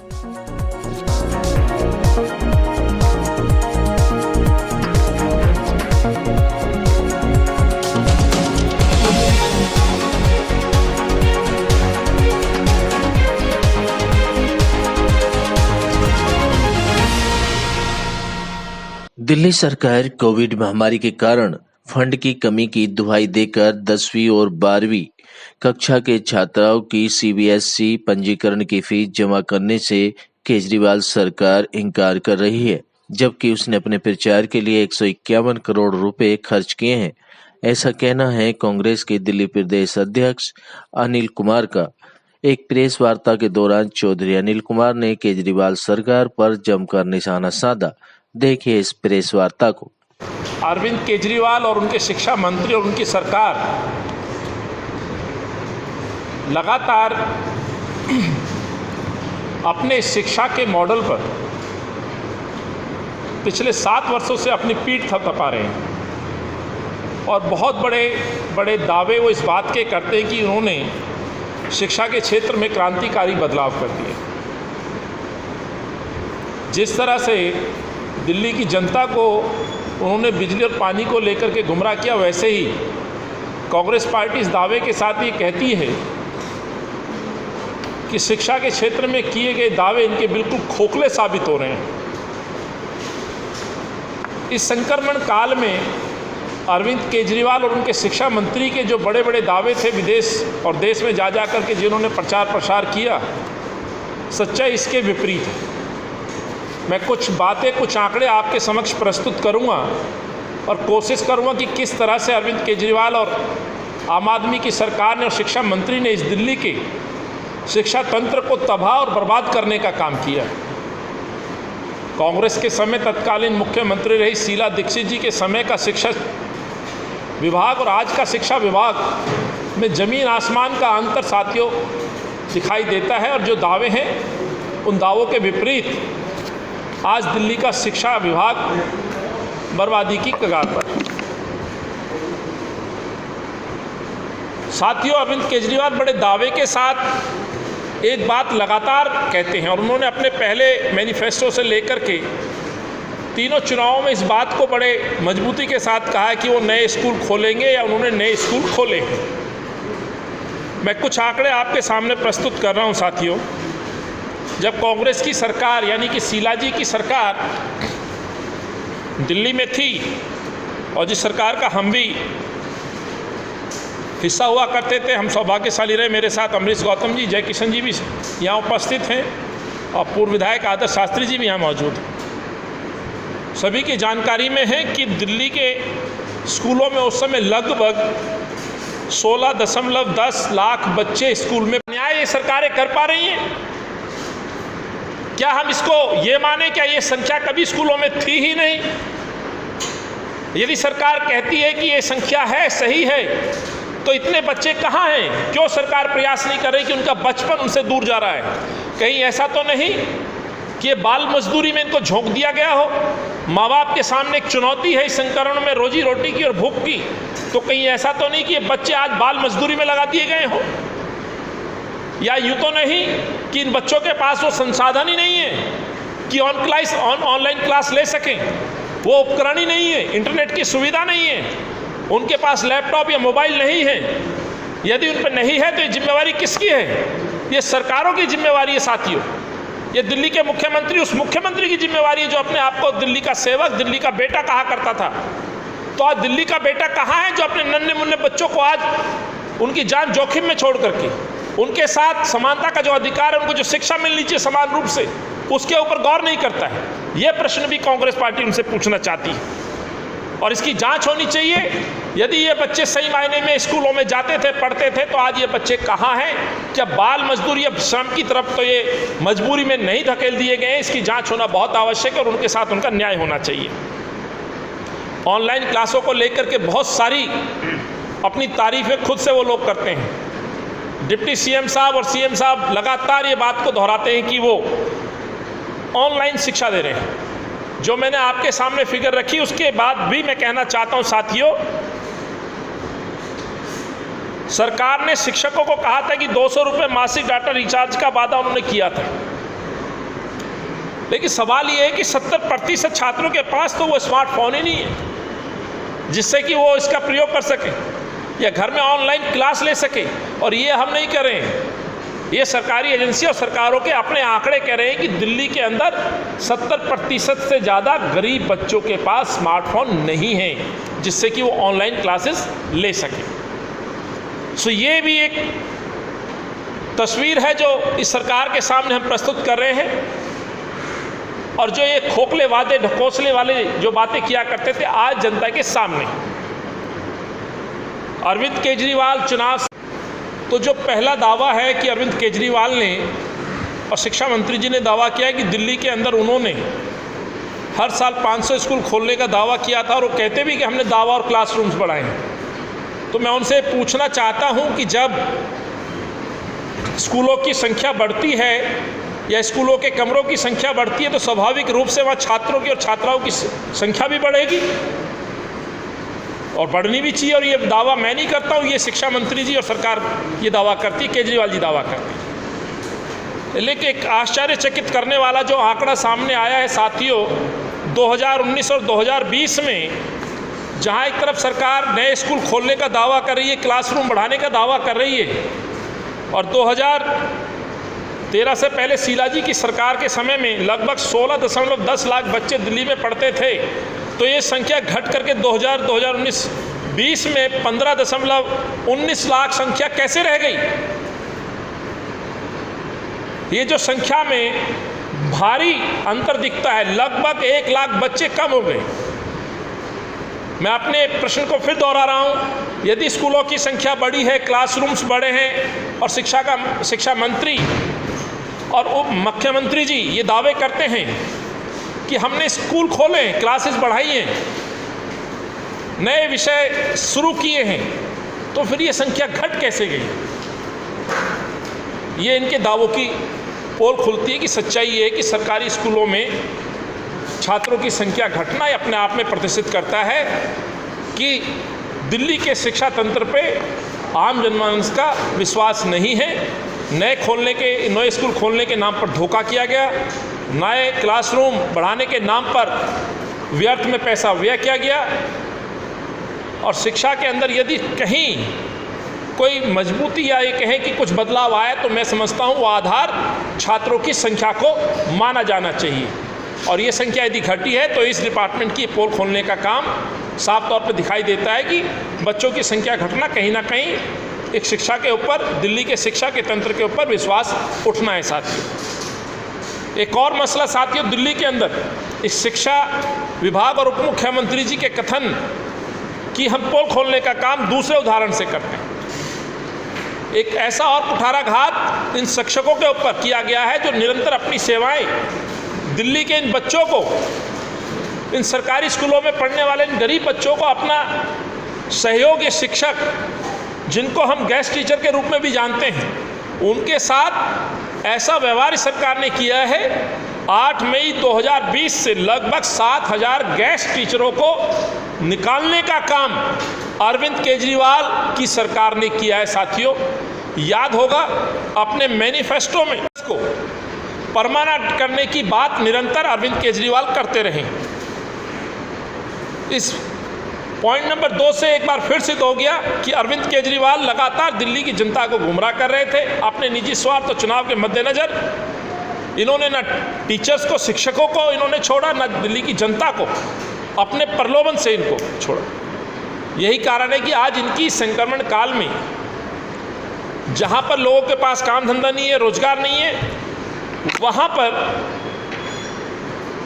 दिल्ली सरकार कोविड महामारी के कारण फंड की कमी की दुहाई देकर 10वीं और 12वीं कक्षा के छात्राओं की सीबीएसई पंजीकरण की फीस जमा करने से केजरीवाल सरकार इनकार कर रही है, जबकि उसने अपने प्रचार के लिए 151 करोड़ रुपए खर्च किए हैं। ऐसा कहना है कांग्रेस के दिल्ली प्रदेश अध्यक्ष अनिल कुमार का। एक प्रेस वार्ता के दौरान चौधरी अनिल कुमार ने केजरीवाल सरकार पर जमकर निशाना साधा। देखिए इस प्रेस वार्ता को। अरविंद केजरीवाल और उनके शिक्षा मंत्री और उनकी सरकार लगातार अपने शिक्षा के मॉडल पर पिछले 7 वर्षों से अपनी पीठ थपथपा रहे हैं और बहुत बड़े बड़े दावे वो इस बात के करते हैं कि उन्होंने शिक्षा के क्षेत्र में क्रांतिकारी बदलाव कर दिए। जिस तरह से दिल्ली की जनता को उन्होंने बिजली और पानी को लेकर के गुमराह किया, वैसे ही कांग्रेस पार्टी इस दावे के साथ ये कहती है कि शिक्षा के क्षेत्र में किए गए दावे इनके बिल्कुल खोखले साबित हो रहे हैं। इस संक्रमण काल में अरविंद केजरीवाल और उनके शिक्षा मंत्री के जो बड़े बड़े दावे थे विदेश और देश में जा कर के जिन्होंने प्रचार प्रसार किया, सच्चाई इसके विपरीत है। मैं कुछ बातें, कुछ आंकड़े आपके समक्ष प्रस्तुत करूंगा और कोशिश करूंगा कि किस तरह से अरविंद केजरीवाल और आम आदमी की सरकार ने और शिक्षा मंत्री ने इस दिल्ली के शिक्षा तंत्र को तबाह और बर्बाद करने का काम किया। कांग्रेस के समय तत्कालीन मुख्यमंत्री रही शीला दीक्षित जी के समय का शिक्षा विभाग और आज का शिक्षा विभाग में जमीन आसमान का अंतर साथियों दिखाई देता है। और जो दावे हैं उन दावों के विपरीत आज दिल्ली का शिक्षा विभाग बर्बादी की कगार पर है। साथियों, अरविंद केजरीवाल बड़े दावे के साथ एक बात लगातार कहते हैं और उन्होंने अपने पहले मैनिफेस्टो से लेकर के तीनों चुनावों में इस बात को बड़े मजबूती के साथ कहा है कि वो नए स्कूल खोलेंगे या उन्होंने नए स्कूल खोले हैं। मैं कुछ आंकड़े आपके सामने प्रस्तुत कर रहा हूं साथियों। जब कांग्रेस की सरकार यानी कि शीला जी की सरकार दिल्ली में थी और जिस सरकार का हम भी हिस्सा हुआ करते थे, हम सौभाग्यशाली रहे। मेरे साथ अमरीश गौतम जी, जय किशन जी भी यहाँ उपस्थित हैं और पूर्व विधायक आदर्श शास्त्री जी भी यहाँ मौजूद हैं। सभी की जानकारी में है कि दिल्ली के स्कूलों में उस समय लगभग 16.10 लाख बच्चे स्कूल में। न्याय ये सरकारें कर पा रही हैं? क्या हम इसको ये माने क्या ये संख्या कभी स्कूलों में थी ही नहीं? यदि सरकार कहती है कि ये संख्या है, सही है, तो इतने बच्चे कहाँ हैं? क्यों सरकार प्रयास नहीं कर रही कि उनका बचपन उनसे दूर जा रहा है? कहीं ऐसा तो नहीं कि ये बाल मजदूरी में इनको झोंक दिया गया हो? माँ बाप के सामने एक चुनौती है इस संकरण में रोजी रोटी की और भूख की, तो कहीं ऐसा तो नहीं कि ये बच्चे आज बाल मजदूरी में लगा दिए गए हों? या यूँ तो नहीं कि इन बच्चों के पास वो संसाधन ही नहीं है कि ऑनलाइन क्लास ले सकें? वो उपकरण ही नहीं है, इंटरनेट की सुविधा नहीं है, उनके पास लैपटॉप या मोबाइल नहीं है। यदि उन पर नहीं है तो ये जिम्मेवारी किसकी है? ये सरकारों की जिम्मेवारी है साथियों। ये दिल्ली के मुख्यमंत्री, उस मुख्यमंत्री की जिम्मेवारी है जो अपने आप को दिल्ली का सेवक, दिल्ली का बेटा कहा करता था। तो आज दिल्ली का बेटा कहाँ है जो अपने नन्हे मुन्ने बच्चों को आज उनकी जान जोखिम में छोड़ करके उनके साथ समानता का जो अधिकार है, उनको जो शिक्षा मिलनी चाहिए समान रूप से, उसके ऊपर गौर नहीं करता है? ये प्रश्न भी कांग्रेस पार्टी उनसे पूछना चाहती है और इसकी जांच होनी चाहिए। यदि ये बच्चे सही मायने में स्कूलों में जाते थे, पढ़ते थे, तो आज ये बच्चे कहाँ हैं? क्या बाल मजदूरी या श्रम की तरफ तो ये मजबूरी में नहीं धकेल दिए गए हैं? इसकी जांच होना बहुत आवश्यक है और उनके साथ उनका न्याय होना चाहिए। ऑनलाइन क्लासों को लेकर के बहुत सारी अपनी तारीफें खुद से वो लोग करते हैं। डिप्टी सीएम साहब और सीएम साहब लगातार ये बात को दोहराते हैं कि वो ऑनलाइन शिक्षा दे रहे हैं। जो मैंने आपके सामने फिगर रखी, उसके बाद भी मैं कहना चाहता हूं साथियों, सरकार ने शिक्षकों को कहा था कि 200 रुपये मासिक डाटा रिचार्ज का वादा उन्होंने किया था। लेकिन सवाल ये है कि 70% छात्रों के पास तो वो स्मार्टफोन ही नहीं है जिससे कि वो इसका प्रयोग कर सके या घर में ऑनलाइन क्लास ले सके। और ये हम नहीं कर रहे हैं, ये सरकारी एजेंसी और सरकारों के अपने आंकड़े कह रहे हैं कि दिल्ली के अंदर 70% से ज़्यादा गरीब बच्चों के पास स्मार्टफोन नहीं है जिससे कि वो ऑनलाइन क्लासेस ले सके। सो ये भी एक तस्वीर है जो इस सरकार के सामने हम प्रस्तुत कर रहे हैं। और जो ये खोखले वादे ढकोसले वाले जो बातें किया करते थे आज जनता के सामने। अरविंद केजरीवाल चुनाव, तो जो पहला दावा है कि अरविंद केजरीवाल ने और शिक्षा मंत्री जी ने दावा किया है कि दिल्ली के अंदर उन्होंने हर साल 500 स्कूल खोलने का दावा किया था और वो कहते भी कि हमने दावा और क्लासरूम्स बढ़ाए हैं। तो मैं उनसे पूछना चाहता हूं कि जब स्कूलों की संख्या बढ़ती है या स्कूलों के कमरों की संख्या बढ़ती है तो स्वाभाविक रूप से वहाँ छात्रों की और छात्राओं की संख्या भी बढ़ेगी और बढ़नी भी चाहिए। और ये दावा मैं नहीं करता हूँ, ये शिक्षा मंत्री जी और सरकार ये दावा करती है, केजरीवाल जी दावा करते हैं। लेकिन एक आश्चर्यचकित करने वाला जो आंकड़ा सामने आया है साथियों, 2019 और 2020 में जहाँ एक तरफ सरकार नए स्कूल खोलने का दावा कर रही है, क्लासरूम बढ़ाने का दावा कर रही है, और 2013 से पहले शीला जी की सरकार के समय में लगभग 16.10 लाख बच्चे दिल्ली में पढ़ते थे, तो ये संख्या घट करके 2019-20 में 15.19 लाख संख्या कैसे रह गई। ये जो संख्या में भारी अंतर दिखता है, लगभग 1 लाख बच्चे कम हो गए। मैं अपने प्रश्न को फिर दोहरा रहा हूँ, यदि स्कूलों की संख्या बढ़ी है, क्लासरूम्स बढ़े हैं और शिक्षा मंत्री और उप मुख्यमंत्री जी ये दावे करते हैं कि हमने स्कूल खोले, क्लासेस बढ़ाई हैं, नए विषय शुरू किए हैं, तो फिर ये संख्या घट कैसे गई। ये इनके दावों की पोल खुलती है कि सच्चाई ये है कि सरकारी स्कूलों में छात्रों की संख्या घटना अपने आप में प्रतिष्ठित करता है कि दिल्ली के शिक्षा तंत्र पे आम जनमानस का विश्वास नहीं है। नए स्कूल खोलने के नाम पर धोखा किया गया, नए क्लासरूम बढ़ाने के नाम पर व्यर्थ में पैसा व्यय किया गया। और शिक्षा के अंदर यदि कहीं कोई मजबूती या ये कहें कि कुछ बदलाव आया तो मैं समझता हूँ वो आधार छात्रों की संख्या को माना जाना चाहिए। और ये संख्या यदि घटी है तो इस डिपार्टमेंट की पोल खोलने का काम साफ तौर पर दिखाई देता है कि बच्चों की संख्या घटना कहीं ना कहीं एक शिक्षा के ऊपर, दिल्ली के शिक्षा के तंत्र के ऊपर विश्वास उठना है। साथियों, एक और मसला साथियों, दिल्ली के अंदर इस शिक्षा विभाग और उप मुख्यमंत्री जी के कथन कि हम पोल खोलने का काम दूसरे उदाहरण से करते हैं। एक ऐसा और कुठाराघात इन शिक्षकों के ऊपर किया गया है जो निरंतर अपनी सेवाएं दिल्ली के इन बच्चों को, इन सरकारी स्कूलों में पढ़ने वाले इन गरीब बच्चों को अपना सहयोगी शिक्षक, जिनको हम गेस्ट टीचर के रूप में भी जानते हैं, उनके साथ ऐसा व्यवहार सरकार ने किया है। 8 मई 2020 से लगभग 7,000 गेस्ट टीचरों को निकालने का काम अरविंद केजरीवाल की सरकार ने किया है। साथियों, याद होगा अपने मैनिफेस्टो में इसको परमानेंट करने की बात निरंतर अरविंद केजरीवाल करते रहे। इस पॉइंट नंबर 2 से एक बार फिर सिद्ध हो गया कि अरविंद केजरीवाल लगातार दिल्ली की जनता को गुमराह कर रहे थे। अपने निजी स्वार्थ और चुनाव के मद्देनजर इन्होंने न टीचर्स को, शिक्षकों को इन्होंने छोड़ा, न दिल्ली की जनता को अपने प्रलोभन से इनको छोड़ा। यही कारण है कि आज इनकी संक्रमण काल में जहाँ पर लोगों के पास काम धंधा नहीं है, रोजगार नहीं है, वहाँ पर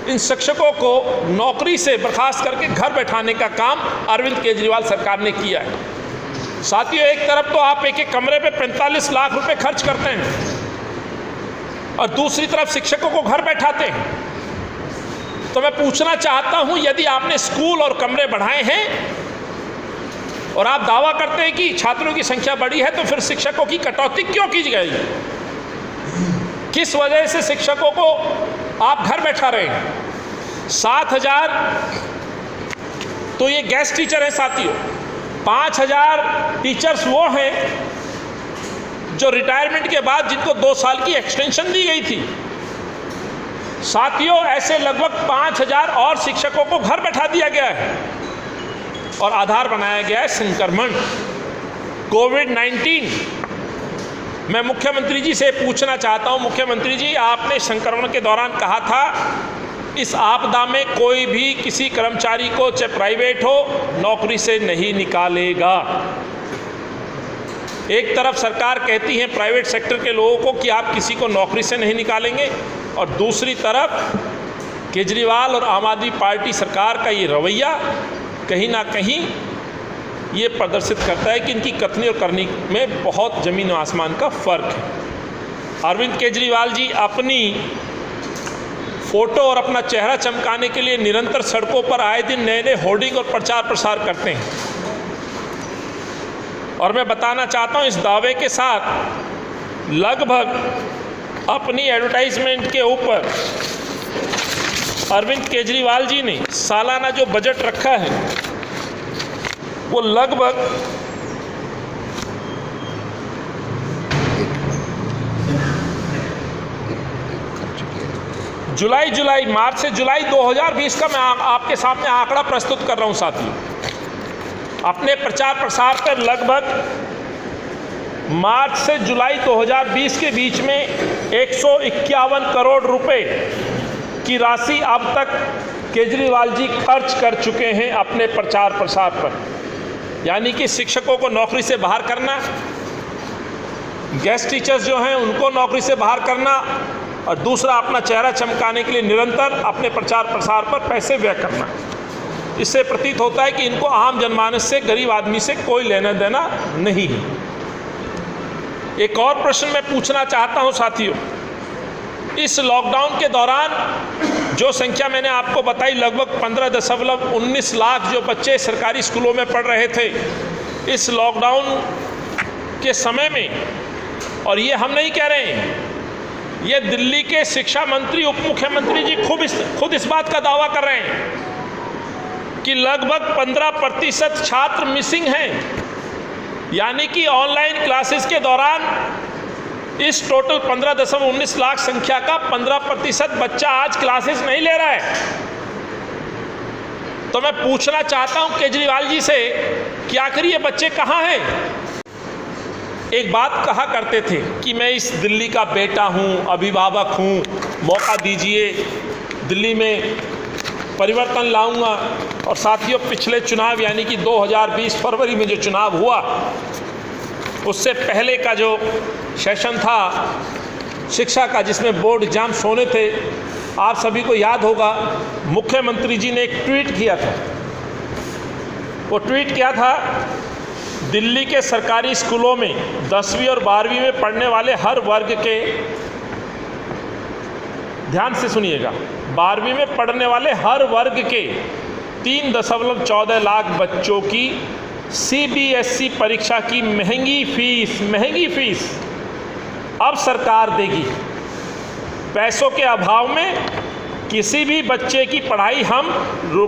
इन शिक्षकों को नौकरी से बर्खास्त करके घर बैठाने का काम अरविंद केजरीवाल सरकार ने किया है। साथियों, एक तरफ तो आप एक कमरे पे 45 लाख रुपए खर्च करते हैं और दूसरी तरफ शिक्षकों को घर बैठाते हैं। तो मैं पूछना चाहता हूं, यदि आपने स्कूल और कमरे बढ़ाए हैं और आप दावा करते हैं कि छात्रों की संख्या बढ़ी है, तो फिर शिक्षकों की कटौती क्यों की गई? किस वजह से शिक्षकों को आप घर बैठा रहे हैं? 7,000 तो ये गेस्ट टीचर हैं साथियों। 5,000 टीचर्स वो हैं जो रिटायरमेंट के बाद जिनको 2 साल की एक्सटेंशन दी गई थी। साथियों, ऐसे लगभग 5000 और शिक्षकों को घर बैठा दिया गया है और आधार बनाया गया है संक्रमण कोविड-19। मैं मुख्यमंत्री जी से पूछना चाहता हूं, मुख्यमंत्री जी, आपने संक्रमण के दौरान कहा था इस आपदा में कोई भी किसी कर्मचारी को, चाहे प्राइवेट हो, नौकरी से नहीं निकालेगा। एक तरफ सरकार कहती है प्राइवेट सेक्टर के लोगों को कि आप किसी को नौकरी से नहीं निकालेंगे, और दूसरी तरफ केजरीवाल और आम आदमी पार्टी सरकार का ये रवैया कहीं ना कहीं ये प्रदर्शित करता है कि इनकी कथनी और करनी में बहुत ज़मीन और आसमान का फ़र्क है। अरविंद केजरीवाल जी अपनी फ़ोटो और अपना चेहरा चमकाने के लिए निरंतर सड़कों पर आए दिन नए नए होर्डिंग और प्रचार प्रसार करते हैं, और मैं बताना चाहता हूं इस दावे के साथ लगभग अपनी एडवर्टाइजमेंट के ऊपर अरविंद केजरीवाल जी ने सालाना जो बजट रखा है वो लगभग मार्च से जुलाई 2020 का मैं आपके सामने आंकड़ा प्रस्तुत कर रहा हूं साथियों। अपने प्रचार प्रसार पर लगभग मार्च से जुलाई 2020 के बीच में 151 करोड़ रुपए की राशि अब तक केजरीवाल जी खर्च कर चुके हैं अपने प्रचार प्रसार पर। यानी कि शिक्षकों को नौकरी से बाहर करना, गेस्ट टीचर्स जो हैं उनको नौकरी से बाहर करना, और दूसरा अपना चेहरा चमकाने के लिए निरंतर अपने प्रचार प्रसार पर पैसे व्यय करना। इससे प्रतीत होता है कि इनको आम जनमानस से, गरीब आदमी से कोई लेना देना नहीं है। एक और प्रश्न मैं पूछना चाहता हूं साथियों, इस लॉकडाउन के दौरान जो संख्या मैंने आपको बताई, लगभग 15.19 लाख जो बच्चे सरकारी स्कूलों में पढ़ रहे थे इस लॉकडाउन के समय में, और ये हम नहीं कह रहे हैं, ये दिल्ली के शिक्षा मंत्री, उप मुख्यमंत्री जी खुद इस बात का दावा कर रहे हैं कि लगभग 15% छात्र मिसिंग हैं। यानी कि ऑनलाइन क्लासेस के दौरान इस टोटल 15.19 लाख संख्या का 15% बच्चा आज क्लासेस नहीं ले रहा है। तो मैं पूछना चाहता हूं केजरीवाल जी से कि आखिर ये बच्चे कहां हैं। एक बात कहा करते थे कि मैं इस दिल्ली का बेटा हूं, अभिभावक हूं, मौका दीजिए, दिल्ली में परिवर्तन लाऊंगा। और साथियों, पिछले चुनाव यानी कि 2020 फरवरी में जो चुनाव हुआ, उससे पहले का जो सेशन था शिक्षा का, जिसमें बोर्ड एग्जाम्स होने थे, आप सभी को याद होगा मुख्यमंत्री जी ने एक ट्वीट किया था। वो ट्वीट क्या था, दिल्ली के सरकारी स्कूलों में 10वीं और 12वीं में पढ़ने वाले हर वर्ग के, ध्यान से सुनिएगा, 12वीं में पढ़ने वाले हर वर्ग के 3.14 लाख बच्चों की CBSE परीक्षा की महंगी फीस अब सरकार देगी। पैसों के अभाव में किसी भी बच्चे की पढ़ाई हम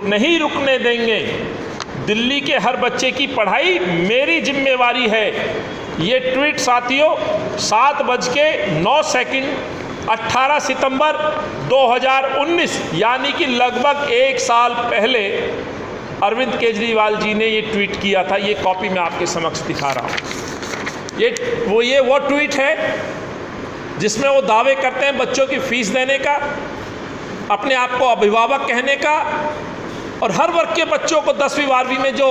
नहीं रुकने देंगे। दिल्ली के हर बच्चे की पढ़ाई मेरी जिम्मेवारी है। ये ट्वीट साथियों 7:09 18 सितंबर 2019 यानी कि लगभग 1 साल पहले अरविंद केजरीवाल जी ने ये ट्वीट किया था। ये कॉपी मैं आपके समक्ष दिखा रहा हूँ। ये वो ट्वीट है जिसमें वो दावे करते हैं बच्चों की फीस देने का, अपने आप को अभिभावक कहने का, और हर वर्ग के बच्चों को 10वीं 12वीं में जो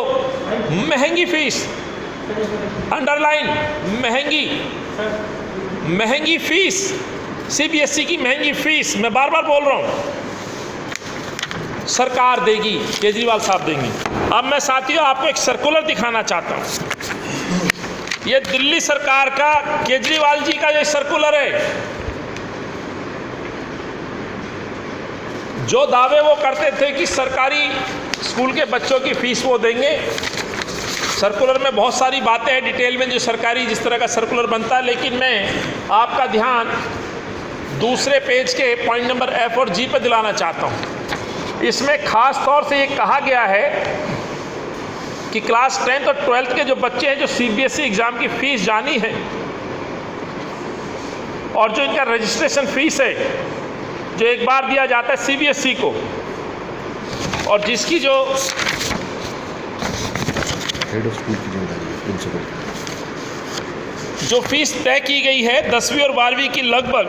महंगी फीस, अंडरलाइन महंगी फीस, CBSE की महंगी फीस, मैं बार बार बोल रहा हूँ, सरकार देगी, केजरीवाल साहब देंगे। अब मैं साथियों आपको एक सर्कुलर दिखाना चाहता हूँ। ये दिल्ली सरकार का, केजरीवाल जी का ये सर्कुलर है। जो दावे वो करते थे कि सरकारी स्कूल के बच्चों की फीस वो देंगे, सर्कुलर में बहुत सारी बातें हैं डिटेल में जो सरकारी जिस तरह का सर्कुलर बनता है, लेकिन मैं आपका ध्यान दूसरे पेज के पॉइंट नंबर F और G पर दिलाना चाहता हूँ। इसमें खास तौर से ये कहा गया है कि क्लास 10th और 12th के जो बच्चे हैं जो CBSE एग्ज़ाम की फ़ीस जानी है और जो इनका रजिस्ट्रेशन फ़ीस है जो एक बार दिया जाता है सीबीएसई को, और जिसकी जो हेड ऑफ स्कूल की जिम्मेदारी है प्रिंसिपल की। जो फीस तय की गई है 10वीं और 12वीं की लगभग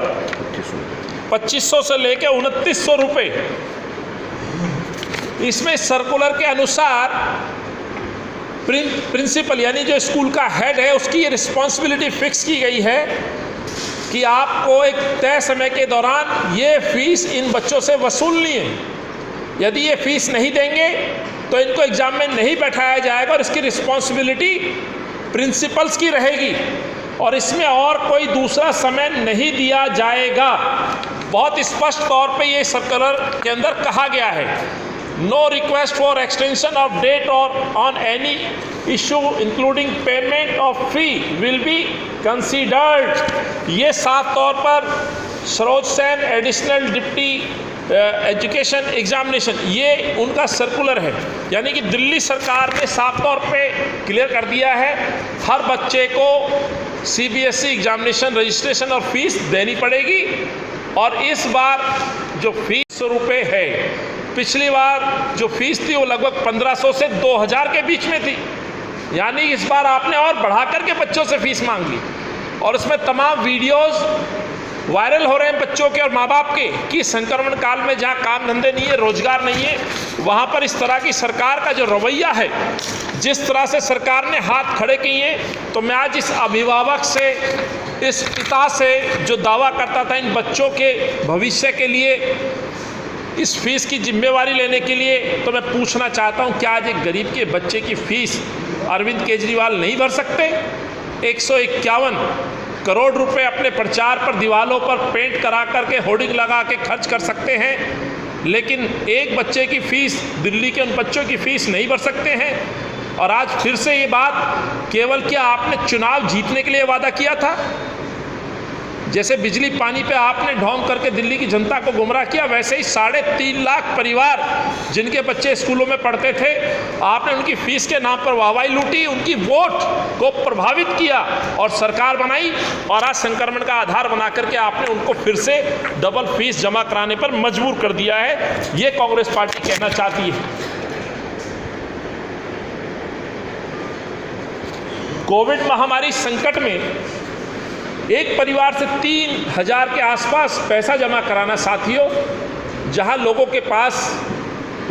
2500 से लेकर 2900 रुपये। इसमें सर्कुलर के अनुसार प्रिंसिपल यानी जो स्कूल का हेड है उसकी ये रिस्पॉन्सिबिलिटी फिक्स की गई है कि आपको एक तय समय के दौरान ये फीस इन बच्चों से वसूलनी है। यदि ये फीस नहीं देंगे तो इनको एग्जाम में नहीं बैठाया जाएगा और इसकी रिस्पॉन्सिबिलिटी प्रिंसिपल्स की रहेगी, और इसमें और कोई दूसरा समय नहीं दिया जाएगा। बहुत स्पष्ट तौर पे ये सर्कुलर के अंदर कहा गया है, no request for extension of date और on any issue including payment of fee will be considered. ये साफ तौर पर Saroj Sen additional deputy education examination, ये उनका सर्कुलर है। यानी कि दिल्ली सरकार ने साफ तौर पे क्लियर कर दिया है हर बच्चे को सीबीएसई एग्जामिनेशन रजिस्ट्रेशन और फीस देनी पड़ेगी। और इस बार जो फीस रुपये है, पिछली बार जो फीस थी वो लगभग 1500 से 2000 के बीच में थी, यानी इस बार आपने और बढ़ा करके बच्चों से फीस मांग ली। और इसमें तमाम वीडियोस वायरल हो रहे हैं बच्चों के और माँ बाप के कि संक्रमण काल में जहाँ काम धंधे नहीं है, रोजगार नहीं है, वहाँ पर इस तरह की सरकार का जो रवैया है, जिस तरह से सरकार ने हाथ खड़े किए हैं। तो मैं आज इस अभिभावक से, इस पिता से जो दावा करता था इन बच्चों के भविष्य के लिए इस फीस की जिम्मेवारी लेने के लिए, तो मैं पूछना चाहता हूँ, क्या आज एक गरीब के बच्चे की फीस अरविंद केजरीवाल नहीं भर सकते? 151 करोड़ रुपए अपने प्रचार पर दीवालों पर पेंट करा करके होर्डिंग लगा के खर्च कर सकते हैं, लेकिन एक बच्चे की फीस, दिल्ली के उन बच्चों की फीस नहीं भर सकते हैं। और आज फिर से ये बात, केवल क्या आपने चुनाव जीतने के लिए वादा किया था? जैसे बिजली पानी पे आपने ढोंग करके दिल्ली की जनता को गुमराह किया, वैसे ही 3.5 लाख परिवार जिनके बच्चे स्कूलों में पढ़ते थे, आपने उनकी फीस के नाम पर वाहवाही लूटी, उनकी वोट को प्रभावित किया और सरकार बनाई, और आज संक्रमण का आधार बना करके आपने उनको फिर से डबल फीस जमा कराने पर मजबूर कर दिया है। ये कांग्रेस पार्टी कहना चाहती है। कोविड महामारी संकट में एक परिवार से 3000 के आसपास पैसा जमा कराना, साथियों, जहां लोगों के पास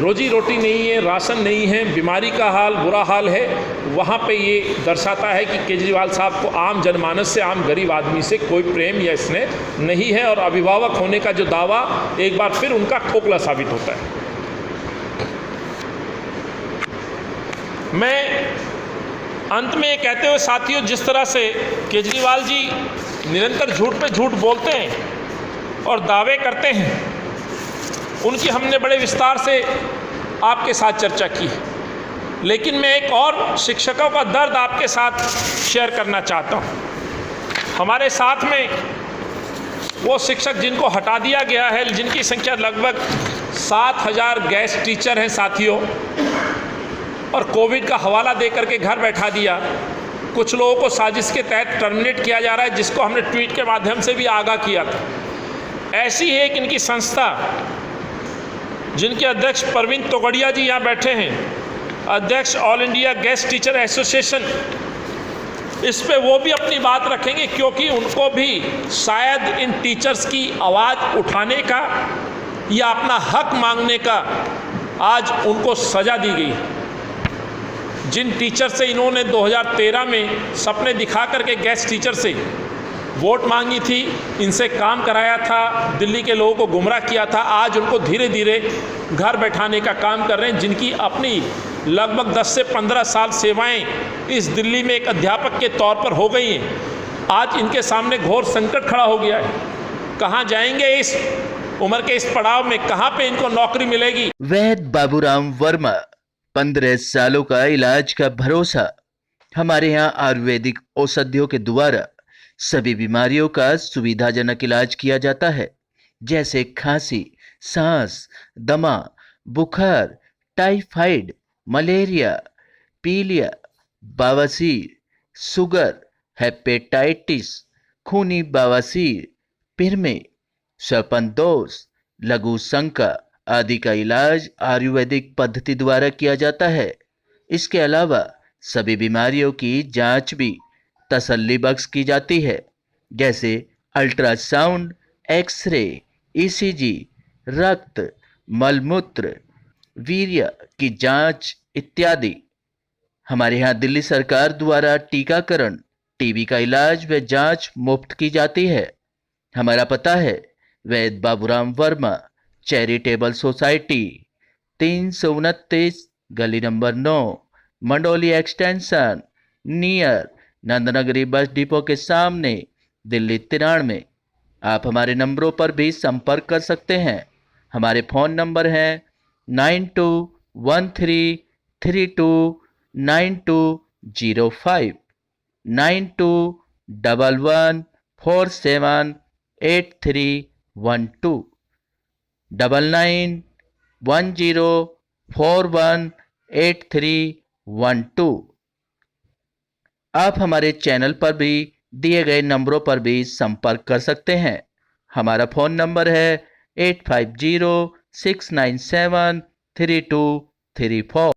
रोजी रोटी नहीं है, राशन नहीं है, बीमारी का हाल, बुरा हाल है, वहां पे ये दर्शाता है कि केजरीवाल साहब को आम जनमानस से, आम गरीब आदमी से कोई प्रेम या स्नेह नहीं है, और अभिभावक होने का जो दावा एक बार फिर उनका खोखला साबित होता है। मैं अंत में ये कहते हुए साथियों, जिस तरह से केजरीवाल जी निरंतर झूठ पे झूठ बोलते हैं और दावे करते हैं, उनकी हमने बड़े विस्तार से आपके साथ चर्चा की है, लेकिन मैं एक और शिक्षकों का दर्द आपके साथ शेयर करना चाहता हूँ। हमारे साथ में वो शिक्षक जिनको हटा दिया गया है, जिनकी संख्या लगभग 7000 गेस्ट टीचर हैं साथियों, और कोविड का हवाला दे करके घर बैठा दिया। कुछ लोगों को साजिश के तहत टर्मिनेट किया जा रहा है, जिसको हमने ट्वीट के माध्यम से भी आगाह किया था। ऐसी है एक इनकी संस्था, जिनके अध्यक्ष प्रवीण तोगड़िया जी यहाँ बैठे हैं, अध्यक्ष all India guest teacher association, इस पे वो भी अपनी बात रखेंगे, क्योंकि उनको भी शायद इन टीचर्स की आवाज़ उठाने का या अपना हक मांगने का आज उनको सज़ा दी गई। जिन टीचर से इन्होंने 2013 में सपने दिखा करके गेस्ट टीचर से वोट मांगी थी, इनसे काम कराया था, दिल्ली के लोगों को गुमराह किया था, आज उनको धीरे धीरे घर बैठाने का काम कर रहे हैं, जिनकी अपनी लगभग 10 से 15 साल सेवाएं इस दिल्ली में एक अध्यापक के तौर पर हो गई हैं। आज इनके सामने घोर संकट खड़ा हो गया है। कहाँ जाएंगे इस उम्र के इस पड़ाव में, कहाँ पे इनको नौकरी मिलेगी? वैद्य बाबूराम वर्मा, 15 सालों का इलाज का भरोसा। हमारे यहाँ आयुर्वेदिक औषधियों के द्वारा सभी बीमारियों का सुविधाजनक इलाज किया जाता है, जैसे खांसी, सांस, दमा, बुखार, टाइफाइड, मलेरिया, पीलिया, बवासीर, शुगर, हेपेटाइटिस, खूनी बवासीर, पिरमे, सरपन दोष, लघु शंका आदि का इलाज आयुर्वेदिक पद्धति द्वारा किया जाता है। इसके अलावा सभी बीमारियों की जांच भी तसल्ली बख्श की जाती है, जैसे अल्ट्रासाउंड, एक्सरे, ईसीजी, रक्त, मलमूत्र, वीर्य की जांच इत्यादि। हमारे यहाँ दिल्ली सरकार द्वारा टीकाकरण, टीबी का इलाज व जांच मुफ्त की जाती है। हमारा पता है वैद बाबूराम वर्मा चैरिटेबल सोसाइटी, 329 गली number 9, Mandoli extension, near Nand Nagri bus depot के सामने, दिल्ली 93। आप हमारे नंबरों पर भी संपर्क कर सकते हैं। हमारे फ़ोन नंबर हैं 9213329205, 9211478312, 9910418312। आप हमारे चैनल पर भी दिए गए नंबरों पर भी संपर्क कर सकते हैं। हमारा फ़ोन नंबर है 8506973234।